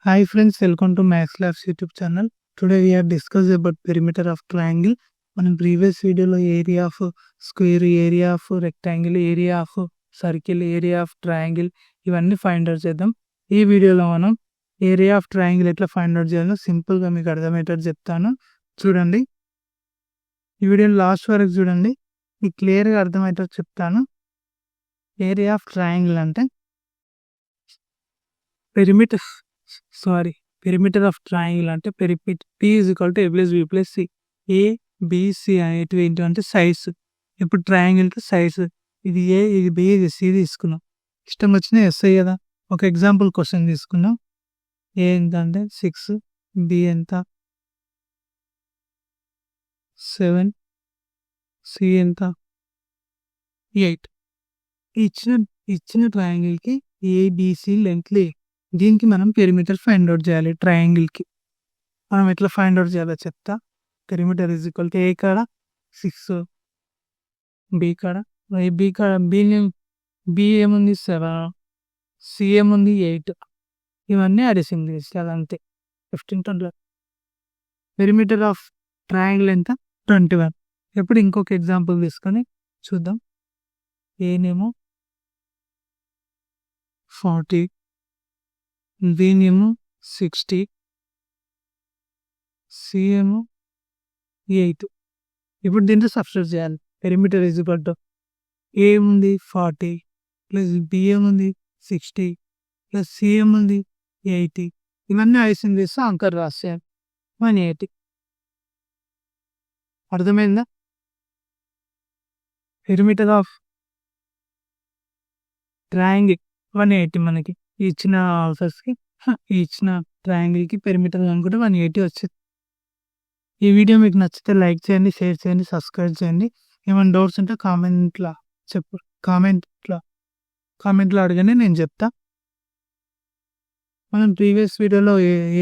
Hi friends, welcome to Max Labs YouTube channel. Today we have discussed about perimeter of triangle. మనం previous వీడియోలో area of square, area of rectangle, area of circle, area of triangle ఇవన్నీ find out చేద్దాం. ఈ వీడియోలో మనం area of triangle ఎట్లా find out చేయాలో సింపుల్గా మీకు అర్థమయ్యేటట్టు చెప్తాను. చూడండి, ఈ వీడియోని లాస్ట్ వరకు చూడండి, మీకు క్లియర్గా అర్థమయ్యేటట్టు చెప్తాను. ఏరియా ఆఫ్ ట్రయాంగిల్ అంటే పెరిమీటర్ ఆఫ్ ట్రయాంగిల్ అంటే P is equal to A plus B plus C. ABC అనేటివి ఏంటంటే సైడ్స్. ఇప్పుడు ట్రయాంగిల్కి సైడ్స్, ఇది A, ఇది B, ఇది C తీసుకున్నాం. ఇష్టం వచ్చిన ఎస్ఐ కదా. ఒక ఎగ్జాంపుల్ క్వశ్చన్ తీసుకున్నాం. A ఎంత అంటే 6, B ఎంత 7, C ఎంత 8. ఇచ్చిన ట్రయాంగిల్కి ABC లెంత్ దీనికి మనం పెరిమీటర్ ఫైండ్ అవుట్ చేయాలి. ట్రయాంగిల్కి మనం ఎట్లా ఫైండ్ అవుట్ చేయాలో చెప్తా. Perimeter is equal to A కాడ 6, B కాడ B ఏముంది 7, C ఏముంది 8. ఇవన్నీ అడిషన్ చేయాలి అంతే. 15 పెరిమీటర్ ఆఫ్ ట్రయాంగిల్ ఎంత 21. ఇప్పుడు ఇంకొక ఎగ్జాంపుల్ తీసుకొని చూద్దాం. ఏనేమో 40, దీనేమో 60, C ఏమో 8. ఇప్పుడు దీంట్లో సబ్స్టిట్యూట్ చేయాలి. Perimeter is equal to A ఏముంది 40 ప్లస్ B ఏముంది 60 ప్లస్ C ఏముంది 80. ఇవన్నీ ఐసింగ్ చేస్తే అంకర్ రాసేయాలి 180. అర్థమైందా? పెరిమీటర్ ఆఫ్ ట్రయాంగిల్ 180 మనకి ఇచ్చిన ఆన్సర్స్కి, ఇచ్చిన ట్రయాంగిల్కి పెరిమీటర్ అనుకుంటే 180 వచ్చింది. ఈ వీడియో మీకు నచ్చితే లైక్ చేయండి, షేర్ చేయండి, సబ్స్క్రైబ్ చేయండి. ఏమైనా డౌట్స్ ఉంటే కామెంట్లో అడగండి, నేను చెప్తా. మనం ప్రీవియస్ వీడియోలో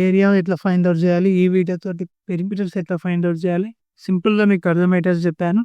ఏరియా ఎట్లా ఫైండ్ అవుట్ చేయాలి, ఈ వీడియోతో పెరిమీటర్స్ ఎట్లా ఫైండ్ అవుట్ చేయాలి సింపుల్గా మీకు అర్థమయ్యేటట్టు చెప్పాను.